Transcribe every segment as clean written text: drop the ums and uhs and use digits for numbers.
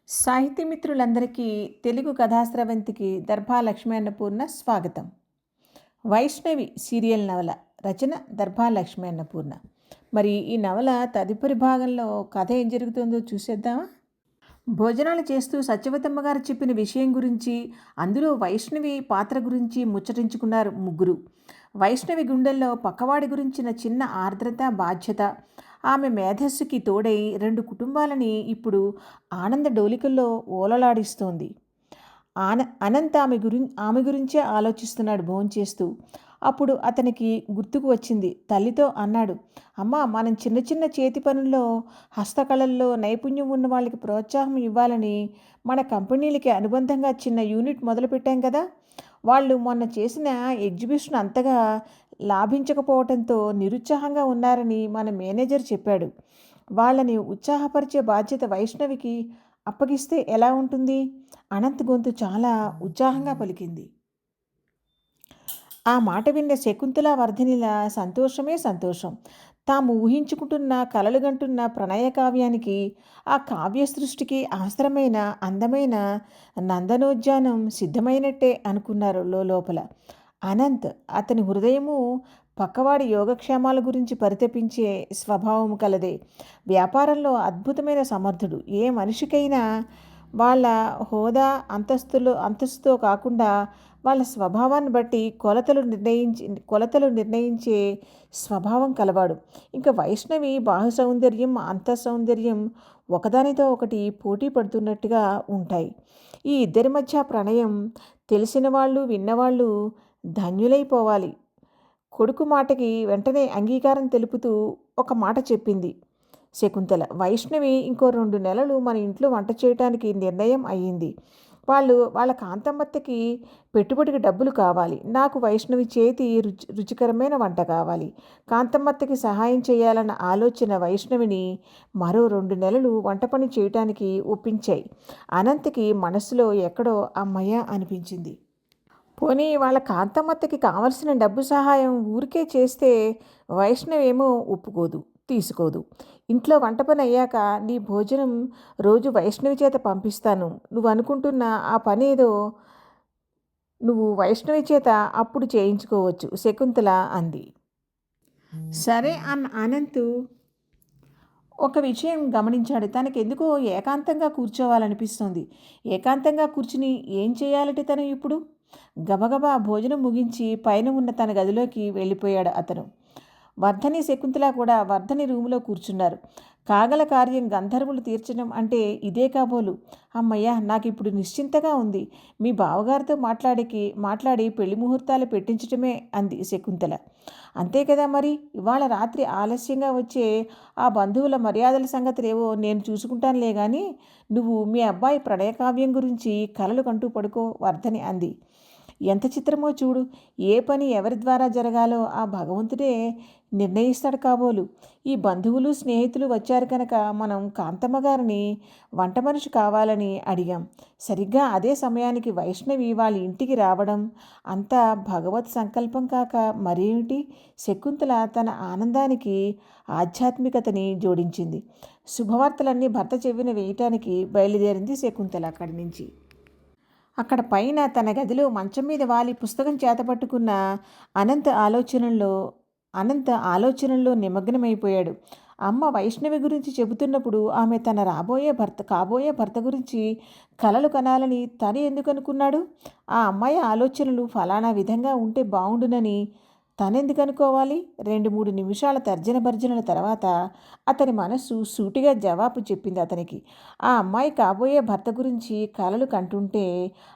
సాహితీ మిత్రులందరికీ తెలుగు కథాస్రవంతికి దర్భా లక్ష్మీ అన్నపూర్ణ స్వాగతం. వైష్ణవి సీరియల్ నవల రచన దర్భా లక్ష్మీ అన్నపూర్ణ. మరి ఈ నవల తదుపరి భాగంలో కథ ఏం జరుగుతుందో చూసేద్దామా? భోజనాలు చేస్తూ సత్యవతమ్మ గారు చెప్పిన విషయం గురించి, అందులో వైష్ణవి పాత్ర గురించి ముచ్చటించుకున్నారు ముగ్గురు. వైష్ణవి గుండెల్లో పక్కవాడి గురించిన చిన్న ఆర్ద్రత, బాధ్యత, ఆమె మేధస్సుకి తోడై రెండు కుటుంబాలని ఇప్పుడు ఆనంద డోలికల్లో ఓలలాడిస్తోంది. అనంత్ ఆమె గురించే ఆలోచిస్తున్నాడు భోంచేస్తూ. అప్పుడు అతనికి గుర్తుకు వచ్చింది. తల్లితో అన్నాడు, అమ్మా, మనం చిన్న చిన్న చేతి పనుల్లో, హస్తకళల్లో నైపుణ్యం ఉన్న వాళ్ళకి ప్రోత్సాహం ఇవ్వాలని మన కంపెనీలకి అనుబంధంగా చిన్న యూనిట్ మొదలుపెట్టాం కదా. వాళ్ళు మొన్న చేసిన ఎగ్జిబిషన్ అంతగా లాభించకపోవడంతో నిరుత్సాహంగా ఉన్నారని మన మేనేజర్ చెప్పాడు. వాళ్ళని ఉత్సాహపరిచే బాధ్యత వైష్ణవికి అప్పగిస్తే ఎలా ఉంటుంది? అనంత్ గొంతు చాలా ఉత్సాహంగా పలికింది. ఆ మాట విన్న శకుంతల వర్ధినిల సంతోషమే సంతోషం. తాము ఊహించుకుంటున్న కలలుగంటున్న ప్రణయ కావ్యానికి, ఆ కావ్య సృష్టికి అవసరమైన అందమైన నందనోద్యానం సిద్ధమైనట్టే అనుకున్నారు లోపల. అనంత్, అతని హృదయము పక్కవాడి యోగక్షేమాల గురించి పరితపించే స్వభావం కలదే. వ్యాపారంలో అద్భుతమైన సమర్థుడు. ఏ మనిషికైనా వాళ్ళ హోదా, అంతస్తుతో కాకుండా వాళ్ళ స్వభావాన్ని బట్టి కొలతలు నిర్ణయించే స్వభావం కలవాడు. ఇంకా వైష్ణవి బాహు సౌందర్యం, అంతఃసౌందర్యం ఒకదానితో ఒకటి పోటీ పడుతున్నట్టుగా ఉంటాయి. ఈ ఇద్దరి మధ్య ప్రణయం తెలిసిన వాళ్ళు, విన్నవాళ్ళు ధన్యులైపోవాలి. కొడుకు మాటకి వెంటనే అంగీకారం తెలుపుతూ ఒక మాట చెప్పింది శకుంతల. వైష్ణవి ఇంకో 2 నెలలు మన ఇంట్లో వంట చేయటానికి నిర్ణయం అయ్యింది. వాళ్ళ కాంతమ్మత్తకి పెట్టుబడికి డబ్బులు కావాలి. నాకు వైష్ణవి చేతి రుచికరమైన వంట కావాలి. కాంతమ్మత్తకి సహాయం చేయాలన్న ఆలోచన వైష్ణవిని మరో 2 నెలలు వంట పని చేయటానికి ఒప్పించాయి. అనంత్కి మనసులో ఎక్కడో అమ్మయ్య అనిపించింది. పోనీ వాళ్ళ కాంతమ్మత్తకి కావలసిన డబ్బు సహాయం ఊరికే చేస్తే వైష్ణవేమో ఒప్పుకోదు, తీసుకోదు. ఇంట్లో వంట పని అయ్యాక నీ భోజనం రోజు వైష్ణవి చేత పంపిస్తాను. నువ్వు అనుకుంటున్న ఆ పని ఏదో నువ్వు వైష్ణవి చేత అప్పుడు చేయించుకోవచ్చు, శకుంతల అంది. సరే అన్న అనంత్ ఒక విషయం గమనించాడు. తనకెందుకో ఏకాంతంగా కూర్చోవాలనిపిస్తుంది. ఏకాంతంగా కూర్చుని ఏం చేయాలట తను ఇప్పుడు? గబగబా భోజనం ముగించి పైన ఉన్న తన గదిలోకి వెళ్ళిపోయాడు అతను. వర్ధని, శకుంతల కూడా వర్ధని రూములో కూర్చున్నారు. కాగల కార్యం గంధర్వులు తీర్చడం అంటే ఇదే కాబోలు. అమ్మయ్య, నాకు ఇప్పుడు నిశ్చింతగా ఉంది. మీ బావగారితో మాట్లాడి పెళ్లి ముహూర్తాలు పెట్టించటమే అంది శకుంతల. అంతే కదా మరి. ఇవాళ రాత్రి ఆలస్యంగా వచ్చే ఆ బంధువుల మర్యాదల సంగతులేవో నేను చూసుకుంటానులే గాని నువ్వు మీ అబ్బాయి ప్రణయకావ్యం గురించి కలలు కంటూ పడుకో, వర్ధని అంది. ఎంత చిత్రమో చూడు. ఏ పని ఎవరి ద్వారా జరగాలో ఆ భగవంతుడే నిర్ణయిస్తాడు కాబోలు. ఈ బంధువులు, స్నేహితులు వచ్చారు కనుక మనం కాంతమ్మ గారిని వంట మనిషి కావాలని అడిగాం. సరిగ్గా అదే సమయానికి వైష్ణవి వాళ్ళ ఇంటికి రావడం అంతా భగవత్ సంకల్పం కాక మరేమిటి? శకుంతల తన ఆనందానికి ఆధ్యాత్మికతని జోడించింది. శుభవార్తలన్నీ భర్త చెవిన వేయటానికి బయలుదేరింది శకుంతల అక్కడి నుంచి. అక్కడ పైన తన గదిలో మంచం మీద వాలి పుస్తకం చేతపట్టుకున్న అనంత ఆలోచనల్లో నిమగ్నమైపోయాడు. అమ్మ వైష్ణవి గురించి చెబుతున్నప్పుడు ఆమె తన కాబోయే భర్త గురించి కలలు కనాలని తను ఎందుకు అనుకున్నాడు? ఆ అమ్మాయి ఆలోచనలు ఫలానా విధంగా ఉంటే బాగుండునని తనెందుకు అనుకోవాలి? 2-3 నిమిషాల తర్జన భర్జనల తర్వాత అతని మనస్సు సూటిగా జవాబు చెప్పింది అతనికి. ఆ అమ్మాయి కాబోయే భర్త గురించి కలలు కంటుంటే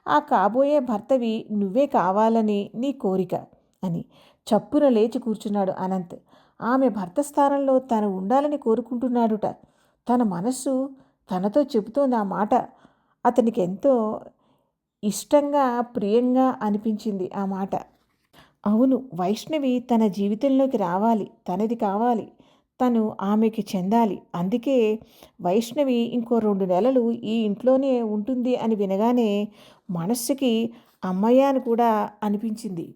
ఆ కాబోయే భర్తవి నువ్వే కావాలని నీ కోరిక అని. చప్పున లేచి కూర్చున్నాడు అనంత్. ఆమె భర్త స్థానంలో తను ఉండాలని కోరుకుంటున్నాడుట. తన మనస్సు తనతో చెబుతోంది ఆ మాట. అతనికి ఎంతో ఇష్టంగా, ప్రియంగా అనిపించింది ఆ మాట. అవును, వైష్ణవి తన జీవితంలోకి రావాలి, తనది కావాలి, తను ఆమెకి చెందాలి. అందుకే వైష్ణవి ఇంకో 2 నెలలు ఈ ఇంట్లోనే ఉంటుంది అని వినగానే మనస్సుకి అమ్మయ్య అని కూడా అనిపించింది.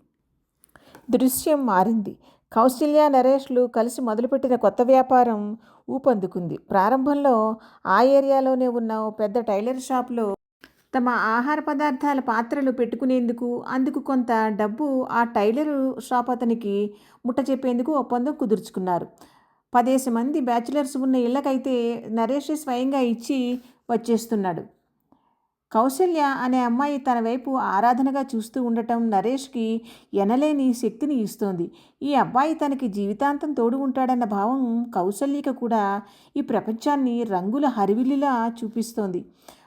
దృశ్యం మారింది. కౌశల్య, నరేష్లు కలిసి మొదలుపెట్టిన కొత్త వ్యాపారం ఊపందుకుంది. ప్రారంభంలో ఆ ఏరియాలోనే ఉన్న ఓ పెద్ద టైలర్ షాప్లో తమ ఆహార పదార్థాల పాత్రలు పెట్టుకునేందుకు, అందుకు కొంత డబ్బు ఆ టైలరు షాప్ అతనికి ముట్టచెప్పేందుకు ఒప్పందం కుదుర్చుకున్నారు. 10 మంది బ్యాచిలర్స్ ఉన్న ఇళ్ళకైతే నరేష్ స్వయంగా ఇచ్చి వచ్చేస్తున్నాడు. కౌసల్య అనే అమ్మాయి తన వైపు ఆరాధనగా చూస్తూ ఉండటం నరేష్కి ఎనలేని శక్తిని ఇస్తోంది. ఈ అబ్బాయి తనకి జీవితాంతం తోడు ఉంటాడన్న భావం కౌసల్యకు కూడా ఈ ప్రపంచాన్ని రంగుల హరివిల్లులా చూపిస్తోంది.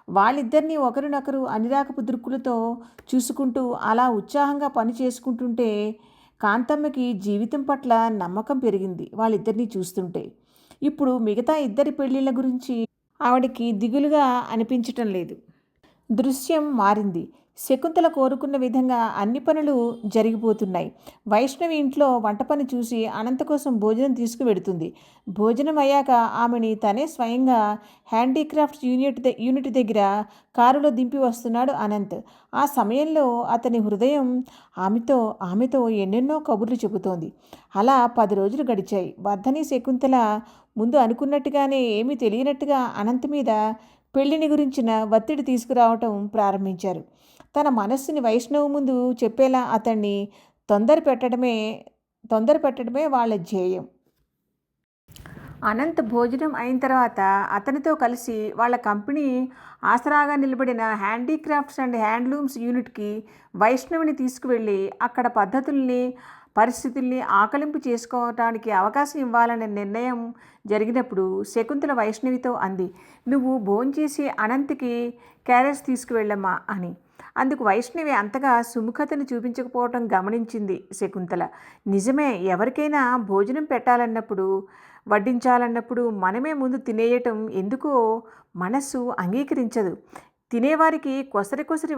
వాళ్ళిద్దరినీ ఒకరినొకరు అనురాగపు దృక్కులతో చూసుకుంటూ అలా ఉత్సాహంగా పని చేసుకుంటుంటే కాంతమ్మకి జీవితం పట్ల నమ్మకం పెరిగింది వాళ్ళిద్దరినీ చూస్తుంటే. ఇప్పుడు మిగతా ఇద్దరి పెళ్ళిళ్ళ గురించి ఆవిడకి దిగులుగా అనిపించటం లేదు. దృశ్యం మారింది. శకుంతల కోరుకున్న విధంగా అన్ని పనులు జరిగిపోతున్నాయి. వైష్ణవి ఇంట్లో వంట పని చూసి అనంత కోసం భోజనం తీసుకువెడుతుంది. భోజనం అయ్యాక ఆమెని తనే స్వయంగా హ్యాండీక్రాఫ్ట్స్ యూనిట్ దగ్గర కారులో దింపి వస్తున్నాడు అనంత్. ఆ సమయంలో అతని హృదయం ఆమెతో ఎన్నెన్నో కబుర్లు చెబుతోంది. అలా 10 రోజులు గడిచాయి. వర్ధని, శకుంతల ముందు అనుకున్నట్టుగానే ఏమీ తెలియనట్టుగా అనంత్ మీద పెళ్లిని గురించిన ఒత్తిడి తీసుకురావటం ప్రారంభించారు. తన మనస్సుని వైష్ణవ్ ముందు చెప్పేలా అతన్ని తొందర పెట్టడమే వాళ్ళ ధ్యేయం. అనంత్ భోజనం అయిన తర్వాత అతనితో కలిసి వాళ్ళ కంపెనీ ఆసరాగా నిలబడిన హ్యాండీక్రాఫ్ట్స్ అండ్ హ్యాండ్లూమ్స్ యూనిట్కి వైష్ణవిని తీసుకువెళ్ళి అక్కడ పద్ధతుల్ని, పరిస్థితుల్ని ఆకలింపు చేసుకోవటానికి అవకాశం ఇవ్వాలనే నిర్ణయం జరిగినప్పుడు శకుంతల వైష్ణవితో అంది, "నువ్వు భోంచేసి అనంత్కి క్యారేజ్ తీసుకువెళ్ళమ్మా" అని. అందుకు వైష్ణవి అంతగా సుముఖతను చూపించకపోవటం గమనించింది శకుంతల. నిజమే, ఎవరికైనా భోజనం పెట్టాలన్నప్పుడు, వడ్డించాలన్నప్పుడు మనమే ముందు తినేయటం ఎందుకో మనస్సు అంగీకరించదు. తినేవారికి కొసరి కొసరి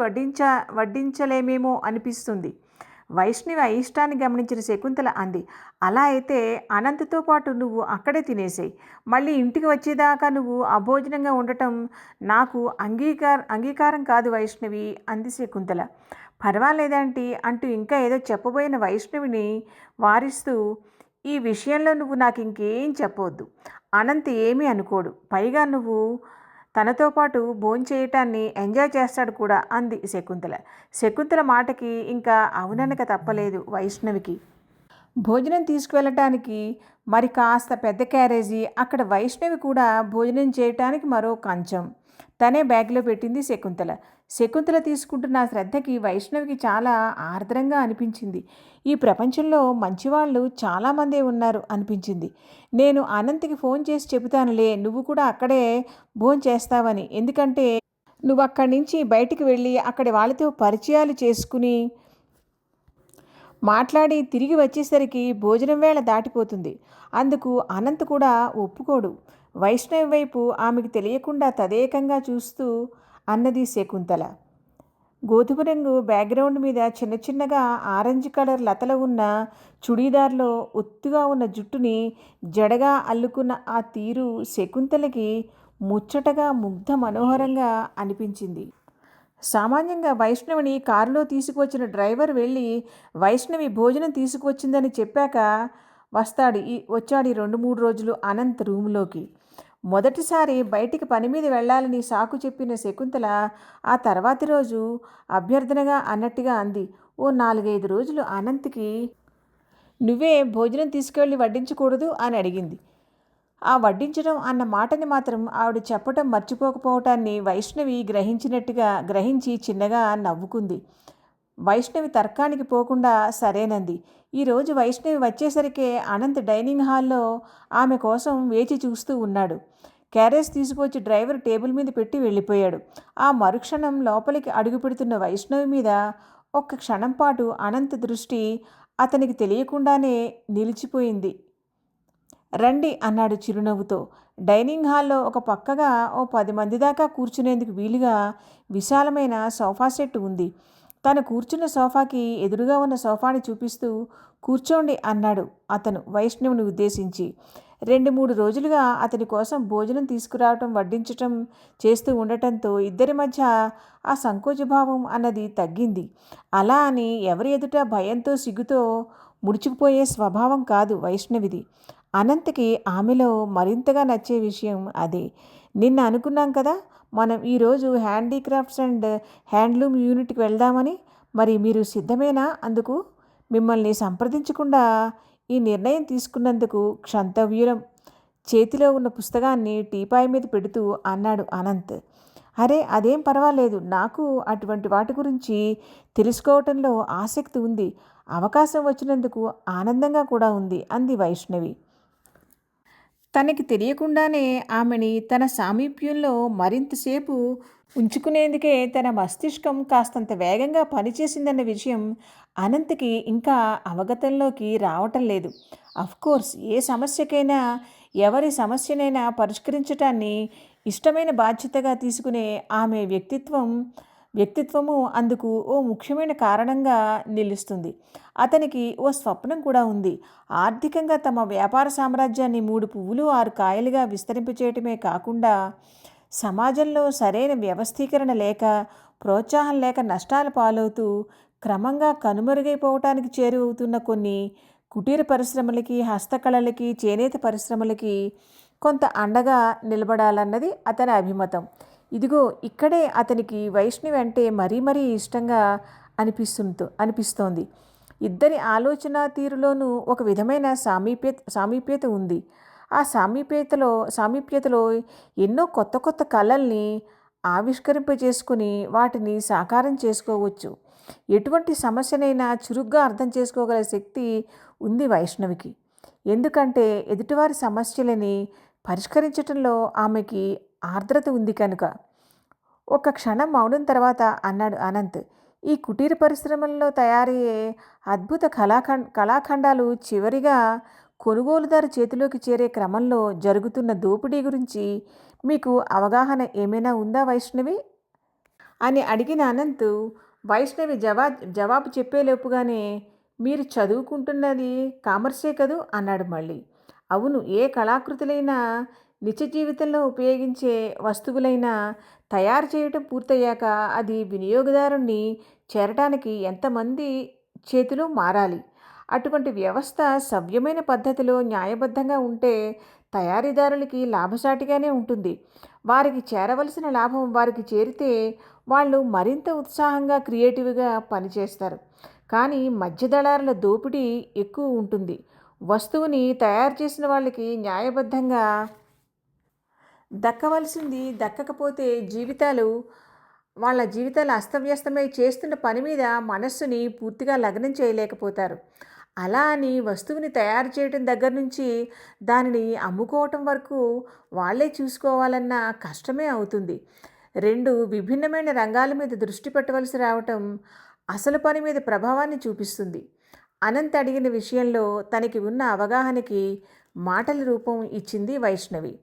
వడ్డించలేమేమో అనిపిస్తుంది. వైష్ణవి అయిష్టాన్ని గమనించిన శకుంతల అంది, "అలా అయితే అనంత్తో పాటు నువ్వు అక్కడే తినేసేయి. మళ్ళీ ఇంటికి వచ్చేదాకా నువ్వు అభోజనంగా ఉండటం నాకు అంగీకారం కాదు వైష్ణవి" అంది శకుంతల. "పర్వాలేదంటీ" అంటూ ఇంకా ఏదో చెప్పబోయిన వైష్ణవిని వారిస్తూ, "ఈ విషయంలో నువ్వు నాకు ఇంకేం చెప్పవద్దు. అనంత్ ఏమీ అనుకోడు. పైగా నువ్వు తనతో పాటు భోంచేయటాన్ని ఎంజాయ్ చేస్తాడు కూడా" అంది శకుంతల. శకుంతల మాటకి ఇంకా అవుననక తప్పలేదు వైష్ణవికి. భోజనం తీసుకువెళ్ళటానికి మరి కాస్త పెద్ద క్యారేజీ, అక్కడ వైష్ణవి కూడా భోజనం చేయటానికి మరో కంచం తనే బ్యాగ్లో పెట్టింది శకుంతల. శకుంతల తీసుకుంటున్న శ్రద్ధకి వైష్ణవికి చాలా ఆర్ద్రంగా అనిపించింది. ఈ ప్రపంచంలో మంచివాళ్ళు చాలామందే ఉన్నారు అనిపించింది. "నేను అనంత్కి ఫోన్ చేసి చెబుతానులే, నువ్వు కూడా అక్కడే భోంచేస్తావని. ఎందుకంటే నువ్వు అక్కడి నుంచి బయటికి వెళ్ళి అక్కడి వాళ్ళతో పరిచయాలు చేసుకుని మాట్లాడి తిరిగి వచ్చేసరికి భోజనం వేళ దాటిపోతుంది. అందుకు అనంత్ కూడా ఒప్పుకోడు." వైష్ణవి వైపు ఆమెకు తెలియకుండా తదేకంగా చూస్తూ అన్నది శకుంతల. గోధుమ రంగు బ్యాక్గ్రౌండ్ మీద చిన్న చిన్నగా ఆరెంజ్ కలర్ లతలు ఉన్న చుడీదార్లో ఒత్తుగా ఉన్న జుట్టుని జడగా అల్లుకున్న ఆ తీరు శకుంతలకి ముచ్చటగా, ముగ్ధ మనోహరంగా అనిపించింది. సామాన్యంగా వైష్ణవిని కారులో తీసుకువచ్చిన డ్రైవర్ వెళ్ళి వైష్ణవి భోజనం తీసుకువచ్చిందని చెప్పాక వచ్చాడు ఈ 2-3 రోజులు అనంత్ రూములోకి. మొదటిసారి బయటికి పని మీద వెళ్ళాలని సాకు చెప్పిన శకుంతల ఆ తర్వాతి రోజు అభ్యర్థనగా అన్నట్టుగా అంది, "ఓ 4-5 రోజులు అనంత్కి నువ్వే భోజనం తీసుకెళ్ళి వడ్డించకూడదు" అని అడిగింది. ఆ వడ్డించడం అన్న మాటని మాత్రం ఆవిడ చెప్పటం మర్చిపోకపోవటాన్ని వైష్ణవి గ్రహించి చిన్నగా నవ్వుకుంది. వైష్ణవి తర్కానికి పోకుండా సరేనంది. ఈరోజు వైష్ణవి వచ్చేసరికే అనంత్ డైనింగ్ హాల్లో ఆమె కోసం వేచి చూస్తూ ఉన్నాడు. క్యారేజ్ తీసుకొచ్చి డ్రైవర్ టేబుల్ మీద పెట్టి వెళ్ళిపోయాడు. ఆ మరుక్షణం లోపలికి అడుగుపెడుతున్న వైష్ణవి మీద ఒక్క క్షణం పాటు అనంత్ దృష్టి అతనికి తెలియకుండానే నిలిచిపోయింది. "రండి" అన్నాడు చిరునవ్వుతో. డైనింగ్ హాల్లో ఒక పక్కగా ఓ 10 మంది దాకా కూర్చునేందుకు వీలుగా విశాలమైన సోఫా సెట్ ఉంది. తను కూర్చున్న సోఫాకి ఎదురుగా ఉన్న సోఫాని చూపిస్తూ, "కూర్చోండి" అన్నాడు అతను వైష్ణవిని ఉద్దేశించి. 2-3 రోజులుగా అతని కోసం భోజనం తీసుకురావటం, వడ్డించటం చేస్తూ ఉండటంతో ఇద్దరి మధ్య ఆ సంకోచభావం అన్నది తగ్గింది. అలా అని ఎవరి ఎదుట భయంతో, సిగ్గుతో ముడుచుకుపోయే స్వభావం కాదు వైష్ణవిది. అనంత్‌కి ఆమెలో మరింతగా నచ్చే విషయం అదే. నిన్న అనుకున్నాం కదా! మనం ఈరోజు హ్యాండీక్రాఫ్ట్స్ అండ్ హ్యాండ్లూమ్ యూనిట్‌కి వెళ్దామని. మరి మీరు సిద్ధమేనా అందుకు? మిమ్మల్ని సంప్రదించకుండా ఈ నిర్ణయం తీసుకున్నందుకు క్షంతవ్యులం. చేతిలో ఉన్న పుస్తకాన్ని టీపాయ్ మీద పెడుతూ అన్నాడు అనంత్. అరే అదేం పర్వాలేదు. నాకు అటువంటి వాటి గురించి తెలుసుకోవటంలో ఆసక్తి ఉంది. అవకాశం వచ్చినందుకు ఆనందంగా కూడా ఉంది అంది వైష్ణవి. తనకి తెలియకుండానే ఆమెని తన సామీప్యంలో మరింతసేపు ఉంచుకునేందుకే తన మస్తిష్కం కాస్తంత వేగంగా పనిచేసిందన్న విషయం అనంత్కి ఇంకా అవగతంలోకి రావటం లేదు. అఫ్కోర్స్ ఏ సమస్యకైనా ఎవరి సమస్యనైనా పరిష్కరించటాన్ని ఇష్టమైన బాధ్యతగా తీసుకునే ఆమె వ్యక్తిత్వము అందుకు ఓ ముఖ్యమైన కారణంగా నిలుస్తుంది. అతనికి ఓ స్వప్నం కూడా ఉంది. ఆర్థికంగా తమ వ్యాపార సామ్రాజ్యాన్ని 3 పువ్వులు 6 కాయలుగా విస్తరింపచేయటమే కాకుండా సమాజంలో సరైన వ్యవస్థీకరణ లేక, ప్రోత్సాహం లేక నష్టాల పాలవుతూ క్రమంగా కనుమరుగైపోవటానికి చేరువవుతున్న కొన్ని కుటీర పరిశ్రమలకి, హస్తకళలకి, చేనేత పరిశ్రమలకి కొంత అండగా నిలబడాలన్నది అతని అభిమతం. ఇదిగో ఇక్కడే అతనికి వైష్ణవి అంటే మరీ మరీ ఇష్టంగా అనిపిస్తోంది. ఇద్దరి ఆలోచన తీరులోనూ ఒక విధమైన సామీప్యత ఉంది. ఆ సామీప్యతలో ఎన్నో కొత్త కొత్త కళల్ని ఆవిష్కరింపజేసుకుని వాటిని సాకారం చేసుకోవచ్చు. ఎటువంటి సమస్యనైనా చురుగ్గా అర్థం చేసుకోగల శక్తి ఉంది వైష్ణవికి. ఎందుకంటే ఎదుటివారి సమస్యలని పరిష్కరించటంలో ఆమెకి ఆర్ద్రత ఉంది కనుక. ఒక క్షణం మౌనం తర్వాత అన్నాడు అనంత్. ఈ కుటీర పరిశ్రమల్లో తయారయ్యే అద్భుత కళాఖండాలు చివరిగా కొనుగోలుదారు చేతిలోకి చేరే క్రమంలో జరుగుతున్న దోపిడీ గురించి మీకు అవగాహన ఏమైనా ఉందా వైష్ణవి అని అడిగిన అనంత్ వైష్ణవి జవాబు చెప్పేలోపుగానే మీరు చదువుకుంటున్నది కామర్సే కదూ అన్నాడు మళ్ళీ. అవును. ఏ కళాకృతులైనా నిత్య జీవితంలో ఉపయోగించే వస్తువులైనా తయారు చేయటం పూర్తయ్యాక అది వినియోగదారుణ్ణి చేరటానికి ఎంతమంది చేతిలో మారాలి. అటువంటి వ్యవస్థ సవ్యమైన పద్ధతిలో న్యాయబద్ధంగా ఉంటే తయారీదారులకి లాభసాటిగానే ఉంటుంది. వారికి చేరవలసిన లాభం వారికి చేరితే వాళ్ళు మరింత ఉత్సాహంగా క్రియేటివ్గా పనిచేస్తారు. కానీ మధ్యదళారుల దోపిడీ ఎక్కువ ఉంటుంది. వస్తువుని తయారు చేసిన వాళ్ళకి న్యాయబద్ధంగా దక్కవలసింది దక్కకపోతే వాళ్ళ జీవితాలు అస్తవ్యస్తమై చేస్తున్న పని మీద మనస్సుని పూర్తిగా లగ్నం చేయలేకపోతారు. అలా అని వస్తువుని తయారు చేయటం దగ్గర నుంచి దానిని అమ్ముకోవటం వరకు వాళ్ళే చూసుకోవాలన్న కష్టమే అవుతుంది. 2 విభిన్నమైన రంగాల మీద దృష్టి పెట్టవలసి రావటం అసలు పని మీద ప్రభావాన్ని చూపిస్తుంది. అనంత్ అడిగిన విషయంలో తనకి ఉన్న అవగాహనకి మాటల రూపం ఇచ్చింది వైష్ణవి.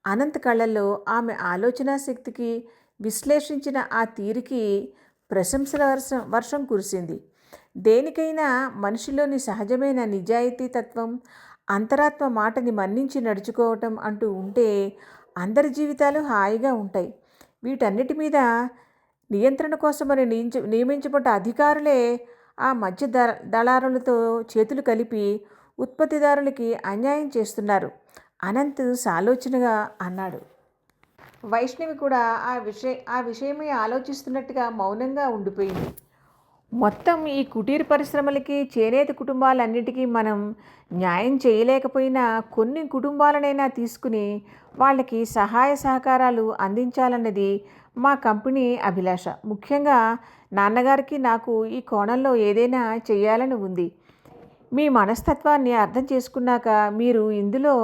అనంత్ కళ్ళల్లో ఆమె ఆలోచనా శక్తికి, విశ్లేషించిన ఆ తీరుకి ప్రశంసల వర్షం కురిసింది. దేనికైనా మనిషిలోని సహజమైన నిజాయితీ తత్వం, అంతరాత్మ మాటని మన్నించి నడుచుకోవటం అంటూ ఉంటే అందరి జీవితాలు హాయిగా ఉంటాయి. వీటన్నిటి మీద నియంత్రణ కోసమని నియమించబడ్డ అధికారులే ఆ మధ్య దళారులతో చేతులు కలిపి ఉత్పత్తిదారులకి అన్యాయం చేస్తున్నారు. అనంత్ సాలోచనగా అన్నాడు. వైష్ణవి కూడా ఆ విషయమై ఆలోచిస్తున్నట్టుగా మౌనంగా ఉండిపోయింది. మొత్తం ఈ కుటీర పరిశ్రమలకి, చేనేత కుటుంబాలన్నిటికీ మనం న్యాయం చేయలేకపోయినా కొన్ని కుటుంబాలనైనా తీసుకుని వాళ్ళకి సహాయ సహకారాలు అందించాలన్నది మా కంపెనీ అభిలాష. ముఖ్యంగా నాన్నగారికి నాకు ఈ కోణంలో ఏదైనా చెయ్యాలని ఉంది. మీ మనస్తత్వాన్ని అర్థం చేసుకున్నాక మీరు ఇందులో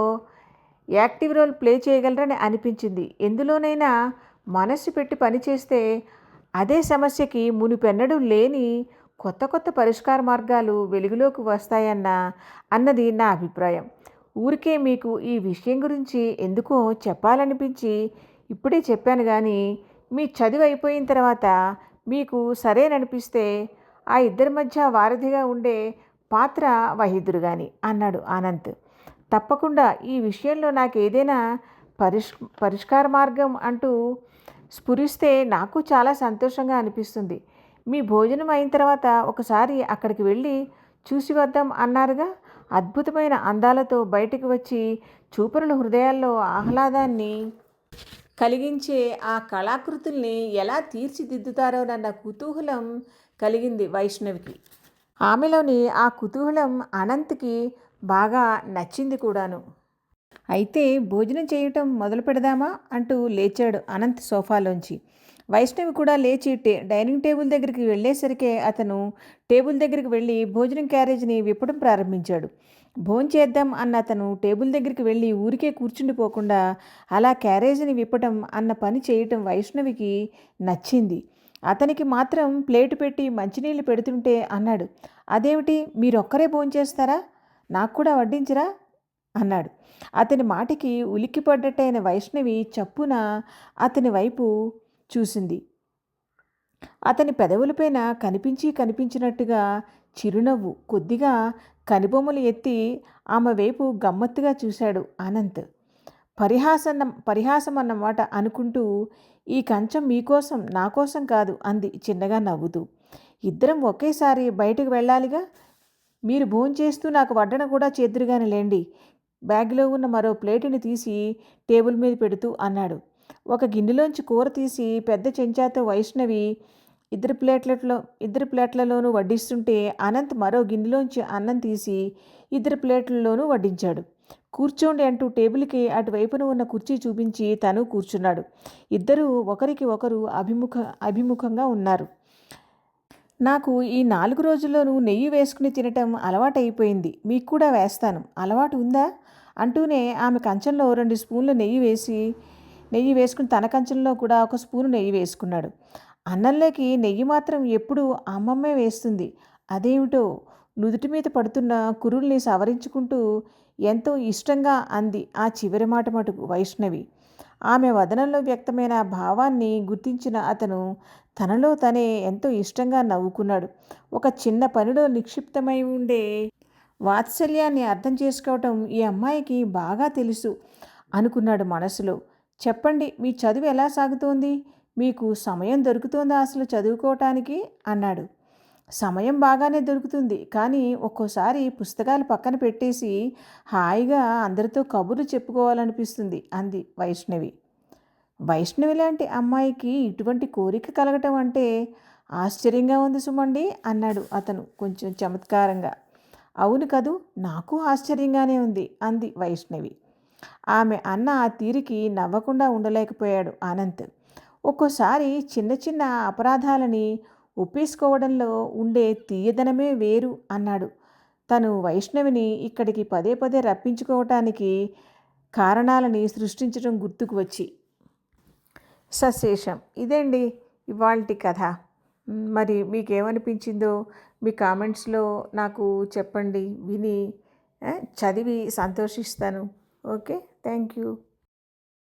యాక్టివ్ రోల్ ప్లే చేయగలరని అనిపించింది. ఎందులోనైనా మనస్సు పెట్టి పనిచేస్తే అదే సమస్యకి మునుపెన్నడూ లేని కొత్త కొత్త పరిష్కార మార్గాలు వెలుగులోకి అన్నది నా అభిప్రాయం. ఊరికే మీకు ఈ విషయం గురించి ఎందుకో చెప్పాలనిపించి ఇప్పుడే చెప్పాను. కానీ మీ చదువు అయిపోయిన తర్వాత మీకు సరేననిపిస్తే ఆ ఇద్దరి మధ్య వారధిగా ఉండే పాత్ర వహిద్దురు గాని అన్నాడు అనంత్. తప్పకుండా ఈ విషయంలో నాకు ఏదైనా పరిష్కార మార్గం అంటూ స్ఫురిస్తే నాకు చాలా సంతోషంగా అనిపిస్తుంది. మీ భోజనం అయిన తర్వాత ఒకసారి అక్కడికి వెళ్ళి చూసి వద్దాం అన్నారుగా. అద్భుతమైన అందాలతో బయటికి వచ్చి చూపరుల హృదయాల్లో ఆహ్లాదాన్ని కలిగించే ఆ కళాకృతుల్ని ఎలా తీర్చిదిద్దుతారోనన్న కుతూహలం కలిగింది వైష్ణవికి. ఆమెలోని ఆ కుతూహలం అనంత్కి బాగా నచ్చింది కూడాను. అయితే భోజనం చేయటం మొదలు పెడదామా అంటూ లేచాడు అనంత్ సోఫాలోంచి. వైష్ణవి కూడా లేచి డైనింగ్ టేబుల్ దగ్గరికి వెళ్ళేసరికే అతను టేబుల్ దగ్గరికి వెళ్ళి భోజనం క్యారేజ్ని విప్పడం ప్రారంభించాడు. భోంచేద్దాం అన్న అతను టేబుల్ దగ్గరికి వెళ్ళి ఊరికే కూర్చుండిపోకుండా అలా క్యారేజీని విప్పటం అన్న పని చేయటం వైష్ణవికి నచ్చింది. అతనికి మాత్రం ప్లేటు పెట్టి మంచినీళ్ళు పెడుతుంటే అన్నాడు, అదేమిటి మీరొక్కరే భోంచేస్తారా? నాకు కూడా వడ్డించరా అన్నాడు. అతని మాటకి ఉలిక్కిపడ్డట్టయిన వైష్ణవి చప్పున అతని వైపు చూసింది. అతని పెదవులపైన కనిపించినట్టుగా చిరునవ్వు. కొద్దిగా కనుబొమ్మలు ఎత్తి ఆమె వైపు గమ్మత్తుగా చూశాడు అనంత్. పరిహాసం అన్నమాట అనుకుంటూ, ఈ కంచం మీకోసం నా కోసం కాదు అంది చిన్నగా నవ్వుతూ. ఇద్దరం ఒకేసారి బయటకు వెళ్ళాలిగా, మీరు భోంచేస్తూ నాకు వడ్డన కూడా చేద్దురుగాని లేండి. బ్యాగ్లో ఉన్న మరో ప్లేటుని తీసి టేబుల్ మీద పెడుతూ అన్నాడు. ఒక గిన్నెలోంచి కూర తీసి పెద్ద చెంచాతో వైష్ణవి ఇద్దరు ప్లేట్లలోనూ వడ్డిస్తుంటే అనంత్ మరో గిన్నెలోంచి అన్నం తీసి ఇద్దరు ప్లేట్లలోనూ వడ్డించాడు. కూర్చోండి అంటూ టేబుల్కి అటువైపున ఉన్న కుర్చీ చూపించి తను కూర్చున్నాడు. ఇద్దరూ ఒకరికి ఒకరు అభిముఖంగా ఉన్నారు. నాకు ఈ 4 రోజుల్లోనూ నెయ్యి వేసుకుని తినటం అలవాటైపోయింది. మీకు కూడా వేస్తాను. అలవాటు ఉందా అంటూనే ఆమె కంచంలో 2 స్పూన్లు నెయ్యి వేసుకుని తన కంచంలో కూడా 1 స్పూను నెయ్యి వేసుకున్నాడు. అన్నంలోకి నెయ్యి మాత్రం ఎప్పుడూ అమ్మమ్మే వేస్తుంది. అదేమిటో నుదుటి మీద పడుతున్న కురుల్ని సవరించుకుంటూ ఎంతో ఇష్టంగా అంది ఆ చివరి మాట మటుకు వైష్ణవి. ఆమె వదనంలో వ్యక్తమైన భావాన్ని గుర్తించిన అతను తనలో తనే ఎంతో ఇష్టంగా నవ్వుకున్నాడు. ఒక చిన్న పనిలో నిక్షిప్తమై ఉండే వాత్సల్యాన్ని అర్థం చేసుకోవటం ఈ అమ్మాయికి బాగా తెలుసు అనుకున్నాడు మనసులో. చెప్పండి, మీ చదువు ఎలా సాగుతోంది? మీకు సమయం దొరుకుతోందా అసలు చదువుకోవటానికి అన్నాడు. సమయం బాగానే దొరుకుతుంది, కానీ ఒక్కోసారి పుస్తకాలు పక్కన పెట్టేసి హాయిగా అందరితో కబుర్లు చెప్పుకోవాలనిపిస్తుంది అంది వైష్ణవి. వైష్ణవి లాంటి అమ్మాయికి ఇటువంటి కోరిక కలగటం అంటే ఆశ్చర్యంగా ఉంది సుమండి అన్నాడు అతను కొంచెం చమత్కారంగా. అవును కదూ, నాకు ఆశ్చర్యంగానే ఉంది అంది వైష్ణవి. ఆమె అన్న ఆ తీరికి నవ్వకుండా ఉండలేకపోయాడు అనంత్. ఒక్కోసారి చిన్న చిన్న అపరాధాలని ఒప్పేసుకోవడంలో ఉండే తీయదనమే వేరు అన్నాడు. తను వైష్ణవిని ఇక్కడికి పదే పదే రప్పించుకోవటానికి కారణాలని సృష్టించడం గుర్తుకు వచ్చి. సశేషం. ఇదేండి ఇవాల్టి కథ. మరి మీకేమనిపించిందో మీ కామెంట్స్లో నాకు చెప్పండి. విని చదివి సంతోషిస్తాను. Okay, thank you.